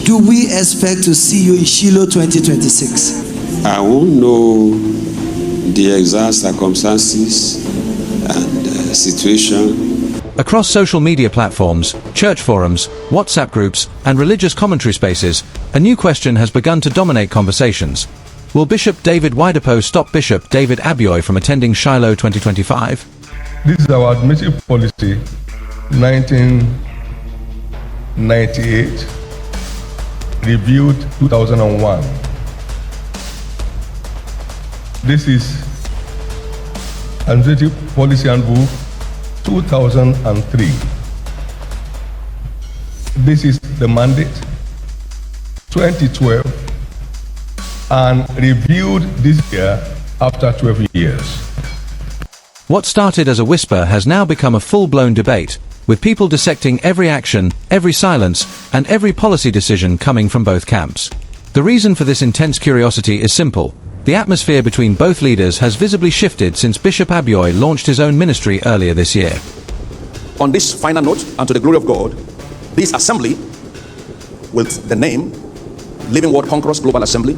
do we expect to see you in Shiloh 2026? I won't know the exact circumstances and situation. Across social media platforms, church forums, WhatsApp groups, and religious commentary spaces, a new question has begun to dominate conversations. Will Bishop David Oyedepo stop Bishop David Abioye from attending Shiloh 2025? This is our admission policy, 1998, reviewed 2001. This is Administrative Policy Handbook 2003. This is the mandate 2012 and reviewed this year after 12 years. What started as a whisper has now become a full-blown debate, with people dissecting every action, every silence, and every policy decision coming from both camps. The reason for this intense curiosity is simple. The atmosphere between both leaders has visibly shifted since Bishop Abioye launched his own ministry earlier this year. On this final note, and to the glory of God, this assembly, with the name Living Word Conquerors Global Assembly.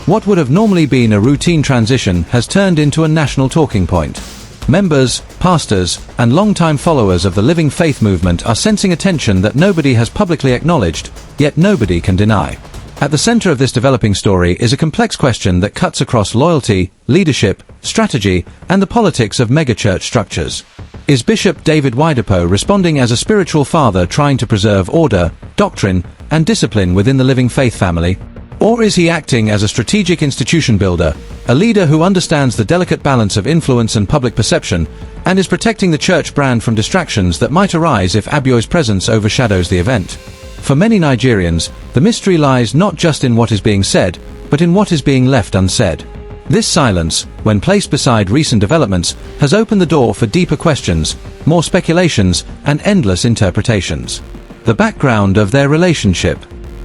What would have normally been a routine transition has turned into a national talking point. Members, pastors, and long-time followers of the Living Faith movement are sensing a tension that nobody has publicly acknowledged, yet nobody can deny. At the center of this developing story is a complex question that cuts across loyalty, leadership, strategy, and the politics of megachurch structures. Is Bishop David Oyedepo responding as a spiritual father trying to preserve order, doctrine, and discipline within the Living Faith family? Or is he acting as a strategic institution builder, a leader who understands the delicate balance of influence and public perception, and is protecting the church brand from distractions that might arise if Abioye's presence overshadows the event? For many Nigerians, the mystery lies not just in what is being said, but in what is being left unsaid. This silence, when placed beside recent developments, has opened the door for deeper questions, more speculations, and endless interpretations. The background of their relationship.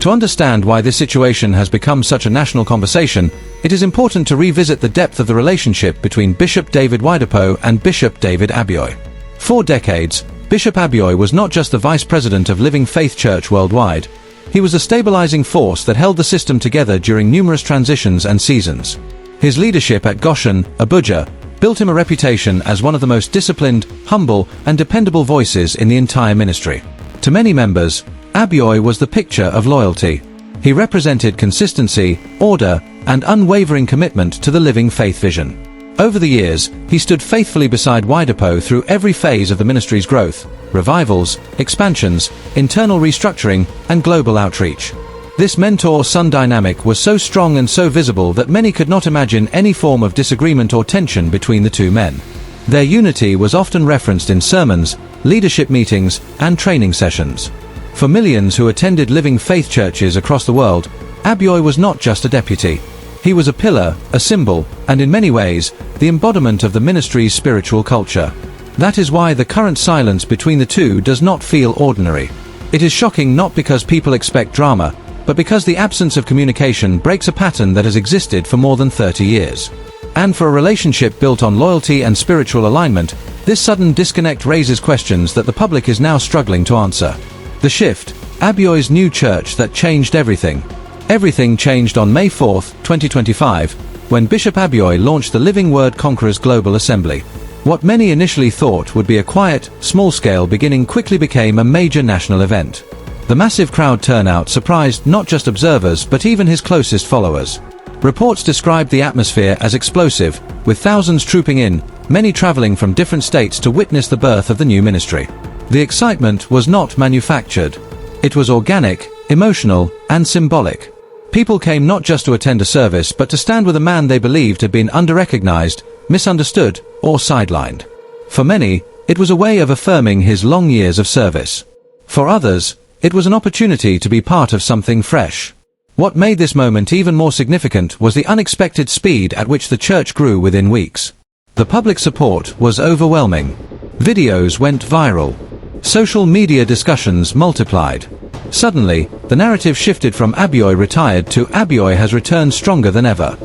To understand why this situation has become such a national conversation, it is important to revisit the depth of the relationship between Bishop David Oyedepo and Bishop David Abioye. For decades, Bishop Abioye was not just the vice president of Living Faith Church worldwide. He was a stabilizing force that held the system together during numerous transitions and seasons. His leadership at Goshen, Abuja, built him a reputation as one of the most disciplined, humble, and dependable voices in the entire ministry. To many members, Abioye was the picture of loyalty. He represented consistency, order, and unwavering commitment to the Living Faith vision. Over the years, he stood faithfully beside Widapo through every phase of the ministry's growth, revivals, expansions, internal restructuring, and global outreach. This mentor-son dynamic was so strong and so visible that many could not imagine any form of disagreement or tension between the two men. Their unity was often referenced in sermons, leadership meetings, and training sessions. For millions who attended Living Faith churches across the world, Abioye was not just a deputy. He was a pillar, a symbol, and in many ways, the embodiment of the ministry's spiritual culture. That is why the current silence between the two does not feel ordinary. It is shocking not because people expect drama, but because the absence of communication breaks a pattern that has existed for more than 30 years. And for a relationship built on loyalty and spiritual alignment, this sudden disconnect raises questions that the public is now struggling to answer. The shift, Abioye's new church that changed everything. Everything changed on May 4, 2025, when Bishop Abioye launched the Living Word Conquerors Global Assembly. What many initially thought would be a quiet, small-scale beginning quickly became a major national event. The massive crowd turnout surprised not just observers but even his closest followers. Reports described the atmosphere as explosive, with thousands trooping in, many traveling from different states to witness the birth of the new ministry. The excitement was not manufactured. It was organic, emotional, and symbolic. People came not just to attend a service but to stand with a man they believed had been under-recognized, misunderstood, or sidelined. For many, it was a way of affirming his long years of service. For others, it was an opportunity to be part of something fresh. What made this moment even more significant was the unexpected speed at which the church grew within weeks. The public support was overwhelming. Videos went viral. Social media discussions multiplied. Suddenly, the narrative shifted from Abioye retired to Abioye has returned stronger than ever.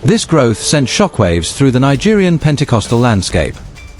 This growth sent shockwaves through the Nigerian Pentecostal landscape.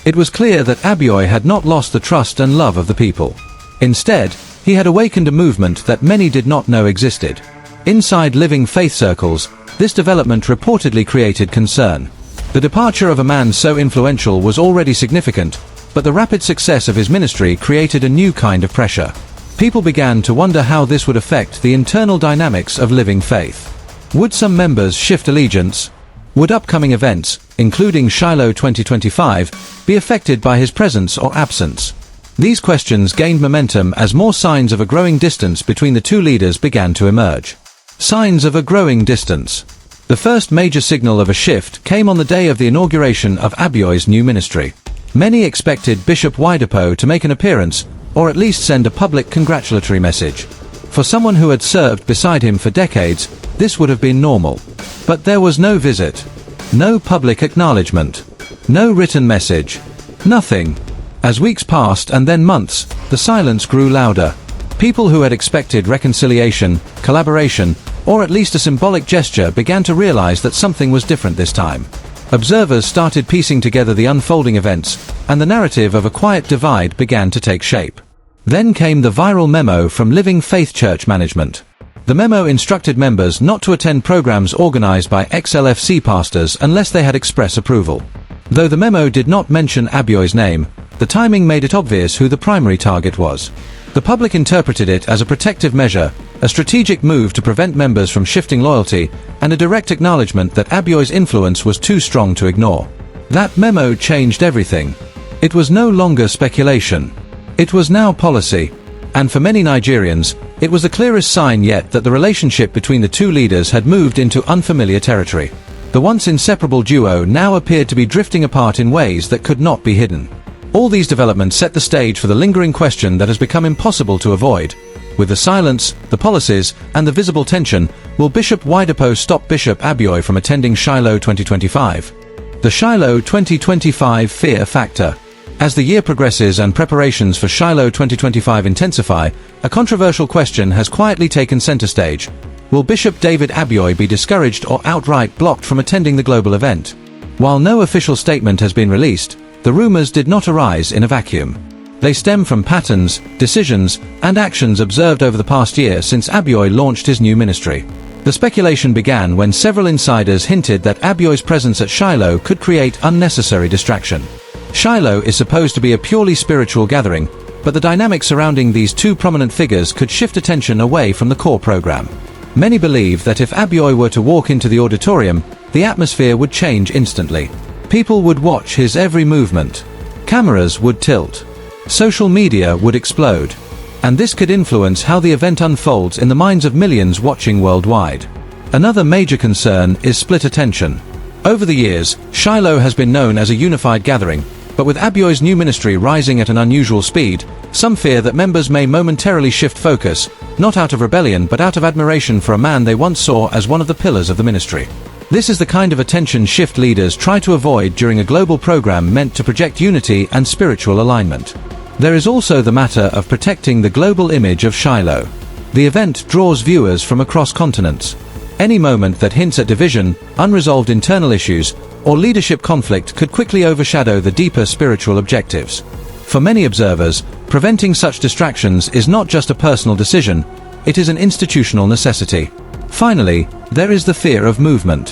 It was clear that Abioye had not lost the trust and love of the people. Instead, He had awakened a movement that many did not know existed. Inside living faith circles, this development reportedly created concern. The departure of a man so influential was already significant, but the rapid success of his ministry created a new kind of pressure. People began to wonder how this would affect the internal dynamics of living faith. Would some members shift allegiance? Would upcoming events, including Shiloh 2025, be affected by his presence or absence? These questions gained momentum as more signs of a growing distance between the two leaders began to emerge. Signs of a growing distance. The first major signal of a shift came on the day of the inauguration of Abioye's new ministry. Many expected Bishop Widapo to make an appearance, or at least send a public congratulatory message. For someone who had served beside him for decades, this would have been normal. But there was no visit, no public acknowledgement, no written message, nothing. As weeks passed and then months, the silence grew louder. People who had expected reconciliation, collaboration, or at least a symbolic gesture began to realize that something was different this time. Observers started piecing together the unfolding events, and the narrative of a quiet divide began to take shape. Then came the viral memo from Living Faith Church management. The memo instructed members not to attend programs organized by ex-LFC pastors unless they had express approval. Though the memo did not mention Abioye's name, the timing made it obvious who the primary target was. The public interpreted it as a protective measure, a strategic move to prevent members from shifting loyalty, and a direct acknowledgement that Abioye's influence was too strong to ignore. That memo changed everything. It was no longer speculation. It was now policy. And for many Nigerians, it was the clearest sign yet that the relationship between the two leaders had moved into unfamiliar territory. The once inseparable duo now appeared to be drifting apart in ways that could not be hidden. All these developments set the stage for the lingering question that has become impossible to avoid. With the silence, the policies, and the visible tension, will Bishop Widapo stop Bishop Abioye from attending Shiloh 2025? The Shiloh 2025 fear factor. As the year progresses and preparations for Shiloh 2025 intensify, a controversial question has quietly taken center stage. Will Bishop David Abioye be discouraged or outright blocked from attending the global event? While no official statement has been released, the rumors did not arise in a vacuum. They stem from patterns, decisions, and actions observed over the past year since Abioye launched his new ministry. The speculation began when several insiders hinted that Abioye's presence at Shiloh could create unnecessary distraction. Shiloh is supposed to be a purely spiritual gathering, but the dynamics surrounding these two prominent figures could shift attention away from the core program. Many believe that if Abioye were to walk into the auditorium, the atmosphere would change instantly. People would watch his every movement. Cameras would tilt. Social media would explode. And this could influence how the event unfolds in the minds of millions watching worldwide. Another major concern is split attention. Over the years, Shiloh has been known as a unified gathering, but with Abioye's new ministry rising at an unusual speed, some fear that members may momentarily shift focus, not out of rebellion but out of admiration for a man they once saw as one of the pillars of the ministry. This is the kind of attention shift leaders try to avoid during a global program meant to project unity and spiritual alignment. There is also the matter of protecting the global image of Shiloh. The event draws viewers from across continents. Any moment that hints at division, unresolved internal issues, or leadership conflict could quickly overshadow the deeper spiritual objectives. For many observers, preventing such distractions is not just a personal decision, it is an institutional necessity. Finally, there is the fear of movement.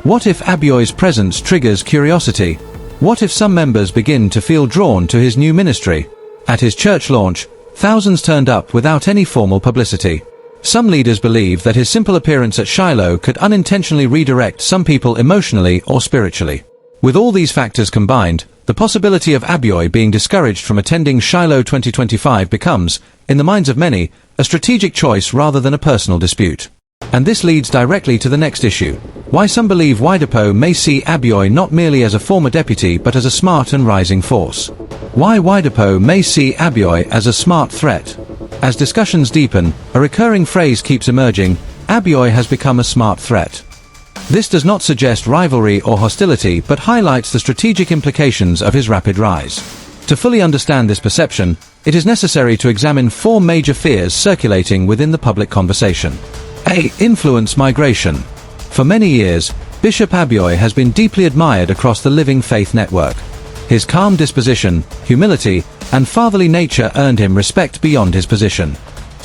What if Abioye's presence triggers curiosity? What if some members begin to feel drawn to his new ministry? At his church launch, thousands turned up without any formal publicity. Some leaders believe that his simple appearance at Shiloh could unintentionally redirect some people emotionally or spiritually. With all these factors combined, the possibility of Abioye being discouraged from attending Shiloh 2025 becomes, in the minds of many, a strategic choice rather than a personal dispute. And this leads directly to the next issue: why some believe Widapo may see Abioye not merely as a former deputy but as a smart and rising force. Why Widapo may see Abioye as a smart threat. As discussions deepen, a recurring phrase keeps emerging: Abioye has become a smart threat. This does not suggest rivalry or hostility but highlights the strategic implications of his rapid rise. To fully understand this perception, it is necessary to examine four major fears circulating within the public conversation. A. Influence migration. For many years, Bishop Abioye has been deeply admired across the Living Faith network. His calm disposition, humility, and fatherly nature earned him respect beyond his position.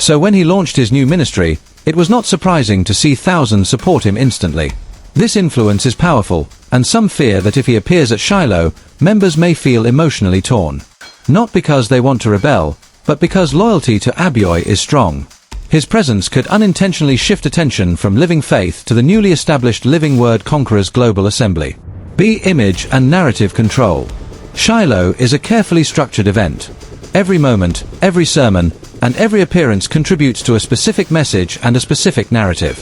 So when he launched his new ministry, it was not surprising to see thousands support him instantly. This influence is powerful, and some fear that if he appears at Shiloh, members may feel emotionally torn. Not because they want to rebel, but because loyalty to Abioye is strong. His presence could unintentionally shift attention from living faith to the newly established Living Word Conquerors Global Assembly. B. Image and narrative control. Shiloh is a carefully structured event. Every moment, every sermon, and every appearance contributes to a specific message and a specific narrative.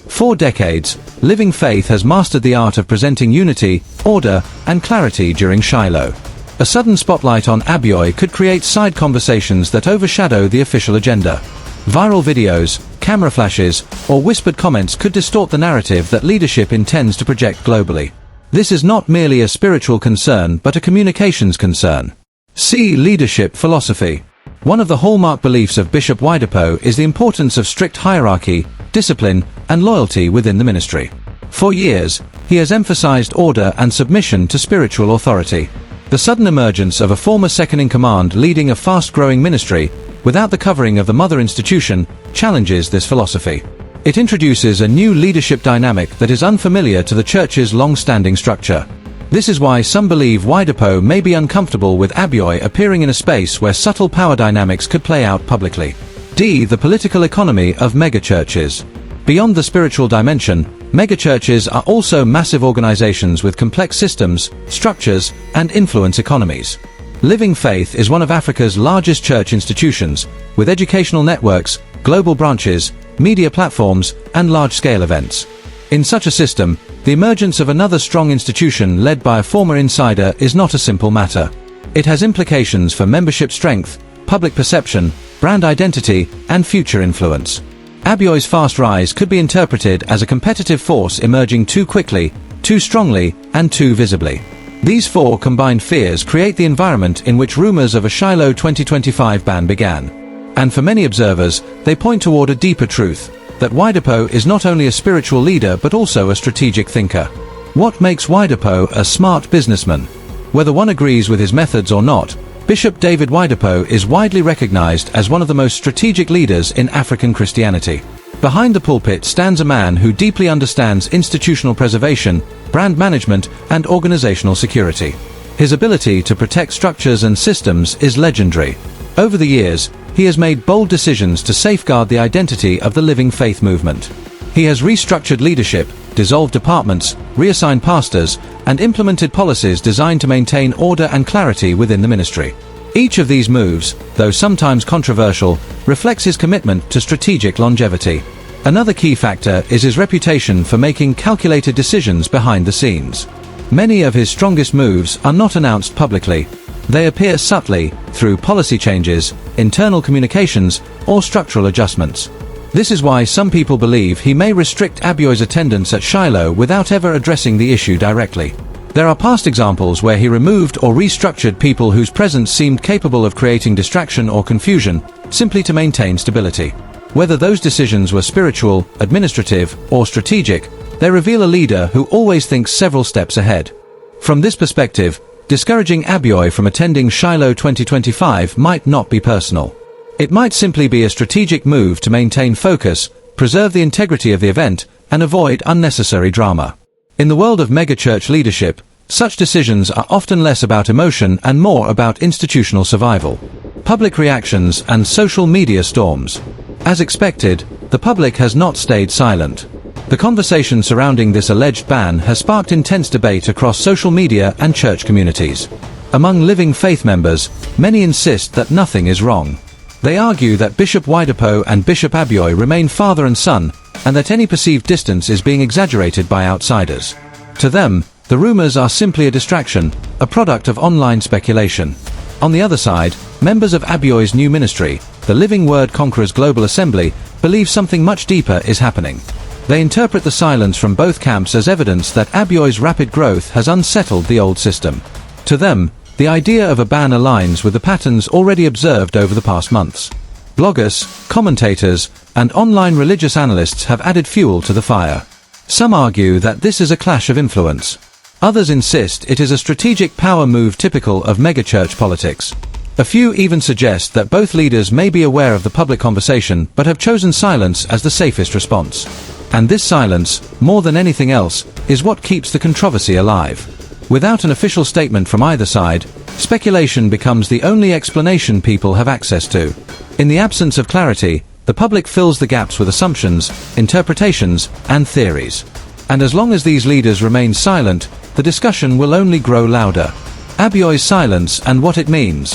For decades, Living Faith has mastered the art of presenting unity, order, and clarity during Shiloh. A sudden spotlight on Abioye could create side conversations that overshadow the official agenda. Viral videos, camera flashes, or whispered comments could distort the narrative that leadership intends to project globally. This is not merely a spiritual concern but a communications concern. C. Leadership philosophy. One of the hallmark beliefs of Bishop Widapo is the importance of strict hierarchy, discipline, and loyalty within the ministry. For years, he has emphasized order and submission to spiritual authority. The sudden emergence of a former second-in-command leading a fast-growing ministry, without the covering of the mother institution, challenges this philosophy. It introduces a new leadership dynamic that is unfamiliar to the church's long-standing structure. This is why some believe Widapo may be uncomfortable with Abioye appearing in a space where subtle power dynamics could play out publicly. D. The political economy of megachurches. Beyond the spiritual dimension, megachurches are also massive organizations with complex systems, structures, and influence economies. Living Faith is one of Africa's largest church institutions, with educational networks, global branches, media platforms, and large-scale events. In such a system, the emergence of another strong institution led by a former insider is not a simple matter. It has implications for membership strength, public perception, brand identity, and future influence. Abioye's fast rise could be interpreted as a competitive force emerging too quickly, too strongly, and too visibly. These four combined fears create the environment in which rumors of a Shiloh 2025 ban began. And for many observers, they point toward a deeper truth, that Widapo is not only a spiritual leader but also a strategic thinker. What makes Widapo a smart businessman? Whether one agrees with his methods or not, Bishop David Oyedepo is widely recognized as one of the most strategic leaders in African Christianity. Behind the pulpit stands a man who deeply understands institutional preservation, brand management, and organizational security. His ability to protect structures and systems is legendary. Over the years, he has made bold decisions to safeguard the identity of the Living Faith movement. He has restructured leadership, dissolved departments, reassigned pastors, and implemented policies designed to maintain order and clarity within the ministry. Each of these moves, though sometimes controversial, reflects his commitment to strategic longevity. Another key factor is his reputation for making calculated decisions behind the scenes. Many of his strongest moves are not announced publicly. They appear subtly, through policy changes, internal communications, or structural adjustments. This is why some people believe he may restrict Abioye's attendance at Shiloh without ever addressing the issue directly. There are past examples where he removed or restructured people whose presence seemed capable of creating distraction or confusion, simply to maintain stability. Whether those decisions were spiritual, administrative, or strategic, they reveal a leader who always thinks several steps ahead. From this perspective, discouraging Abioye from attending Shiloh 2025 might not be personal. It might simply be a strategic move to maintain focus, preserve the integrity of the event, and avoid unnecessary drama. In the world of megachurch leadership, such decisions are often less about emotion and more about institutional survival. Public reactions and social media storms. As expected, the public has not stayed silent. The conversation surrounding this alleged ban has sparked intense debate across social media and church communities. Among Living Faith members, many insist that nothing is wrong. They argue that Bishop Widapo and Bishop Abioye remain father and son, and that any perceived distance is being exaggerated by outsiders. To them, the rumors are simply a distraction, a product of online speculation. On the other side, members of Abioye's new ministry, the Living Word Conquerors Global Assembly, believe something much deeper is happening. They interpret the silence from both camps as evidence that Abioye's rapid growth has unsettled the old system. To them, the idea of a ban aligns with the patterns already observed over the past months. Bloggers, commentators, and online religious analysts have added fuel to the fire. Some argue that this is a clash of influence. Others insist it is a strategic power move typical of megachurch politics. A few even suggest that both leaders may be aware of the public conversation but have chosen silence as the safest response. And this silence, more than anything else, is what keeps the controversy alive. Without an official statement from either side, speculation becomes the only explanation people have access to. In the absence of clarity, the public fills the gaps with assumptions, interpretations, and theories. And as long as these leaders remain silent, the discussion will only grow louder. Abioye's silence and what it means.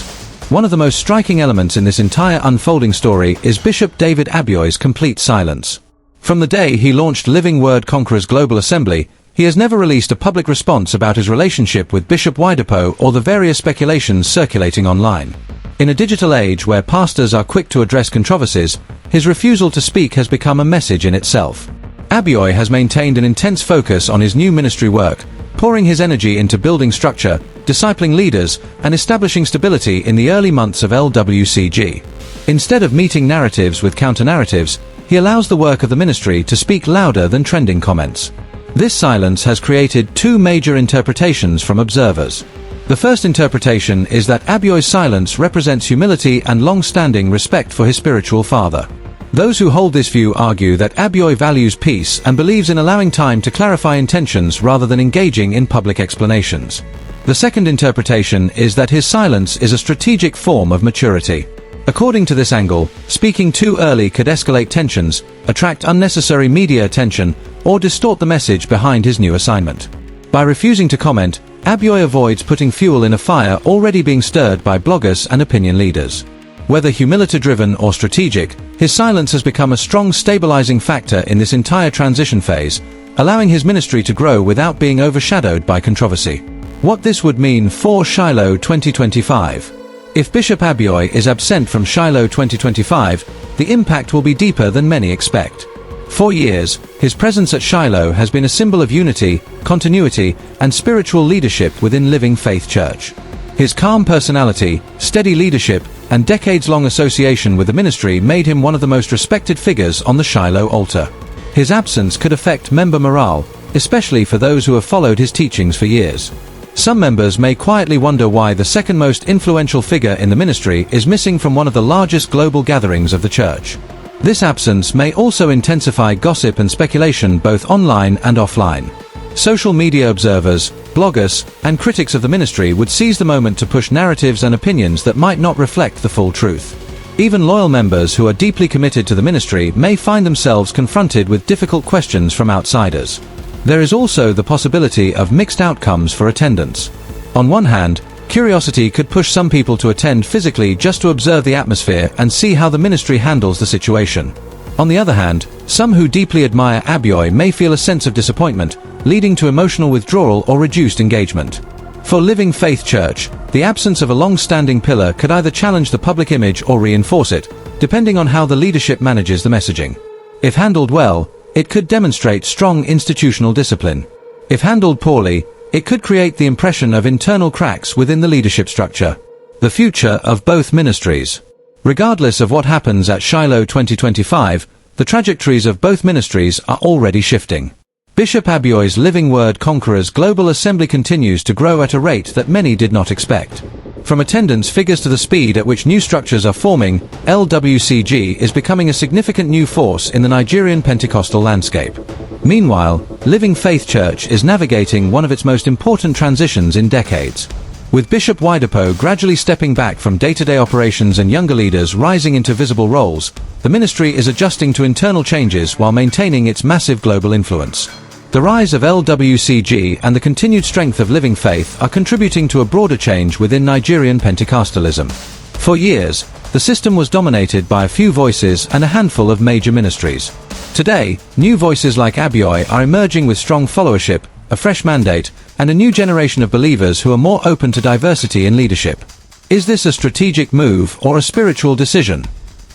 One of the most striking elements in this entire unfolding story is Bishop David Abioye's complete silence. From the day he launched Living Word Conquerors Global Assembly, he has never released a public response about his relationship with Bishop Widapo or the various speculations circulating online. In a digital age where pastors are quick to address controversies, his refusal to speak has become a message in itself. Abioye has maintained an intense focus on his new ministry work, pouring his energy into building structure, discipling leaders, and establishing stability in the early months of LWCG. Instead of meeting narratives with counter-narratives, he allows the work of the ministry to speak louder than trending comments. This silence has created two major interpretations from observers. The first interpretation is that Abioye's silence represents humility and long-standing respect for his spiritual father. Those who hold this view argue that Abioye values peace and believes in allowing time to clarify intentions rather than engaging in public explanations. The second interpretation is that his silence is a strategic form of maturity. According to this angle, speaking too early could escalate tensions, attract unnecessary media attention, or distort the message behind his new assignment. By refusing to comment, Abioye avoids putting fuel in a fire already being stirred by bloggers and opinion leaders. Whether humility-driven or strategic, his silence has become a strong stabilizing factor in this entire transition phase, allowing his ministry to grow without being overshadowed by controversy. What this would mean for Shiloh 2025. If Bishop Abioye is absent from Shiloh 2025, the impact will be deeper than many expect. For years, his presence at Shiloh has been a symbol of unity, continuity, and spiritual leadership within Living Faith Church. His calm personality, steady leadership, and decades-long association with the ministry made him one of the most respected figures on the Shiloh altar. His absence could affect member morale, especially for those who have followed his teachings for years. Some members may quietly wonder why the second most influential figure in the ministry is missing from one of the largest global gatherings of the church. This absence may also intensify gossip and speculation both online and offline. Social media observers, bloggers, and critics of the ministry would seize the moment to push narratives and opinions that might not reflect the full truth. Even loyal members who are deeply committed to the ministry may find themselves confronted with difficult questions from outsiders. There is also the possibility of mixed outcomes for attendance. On one hand, curiosity could push some people to attend physically just to observe the atmosphere and see how the ministry handles the situation. On the other hand, some who deeply admire Abioye may feel a sense of disappointment, leading to emotional withdrawal or reduced engagement. For Living Faith Church, the absence of a long-standing pillar could either challenge the public image or reinforce it, depending on how the leadership manages the messaging. If handled well, it could demonstrate strong institutional discipline. If handled poorly, it could create the impression of internal cracks within the leadership structure. The future of both ministries. Regardless of what happens at Shiloh 2025, the trajectories of both ministries are already shifting. Bishop Abioye's Living Word Conquerors Global Assembly continues to grow at a rate that many did not expect. From attendance figures to the speed at which new structures are forming, LWCG is becoming a significant new force in the Nigerian Pentecostal landscape. Meanwhile, Living Faith Church is navigating one of its most important transitions in decades. With Bishop Widapo gradually stepping back from day-to-day operations and younger leaders rising into visible roles, the ministry is adjusting to internal changes while maintaining its massive global influence. The rise of LWCG and the continued strength of Living Faith are contributing to a broader change within Nigerian Pentecostalism. For years, the system was dominated by a few voices and a handful of major ministries. Today, new voices like Abioye are emerging with strong followership, a fresh mandate, and a new generation of believers who are more open to diversity in leadership. Is this a strategic move or a spiritual decision?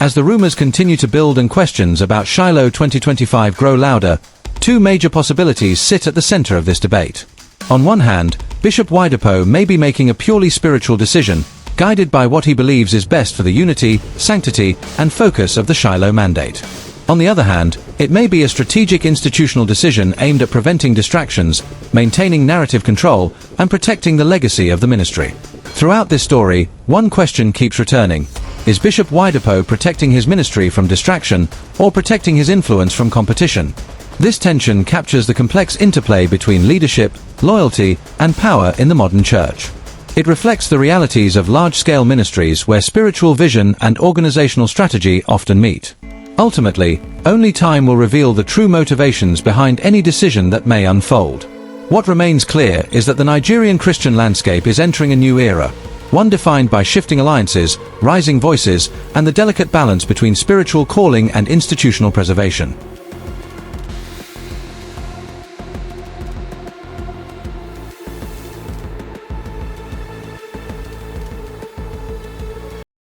As the rumors continue to build and questions about Shiloh 2025 grow louder, two major possibilities sit at the center of this debate. On one hand, Bishop Widapo may be making a purely spiritual decision, guided by what he believes is best for the unity, sanctity, and focus of the Shiloh mandate. On the other hand, it may be a strategic institutional decision aimed at preventing distractions, maintaining narrative control, and protecting the legacy of the ministry. Throughout this story, one question keeps returning. Is Bishop Widapo protecting his ministry from distraction, or protecting his influence from competition? This tension captures the complex interplay between leadership, loyalty, and power in the modern church. It reflects the realities of large-scale ministries where spiritual vision and organizational strategy often meet. Ultimately, only time will reveal the true motivations behind any decision that may unfold. What remains clear is that the Nigerian Christian landscape is entering a new era, one defined by shifting alliances, rising voices, and the delicate balance between spiritual calling and institutional preservation.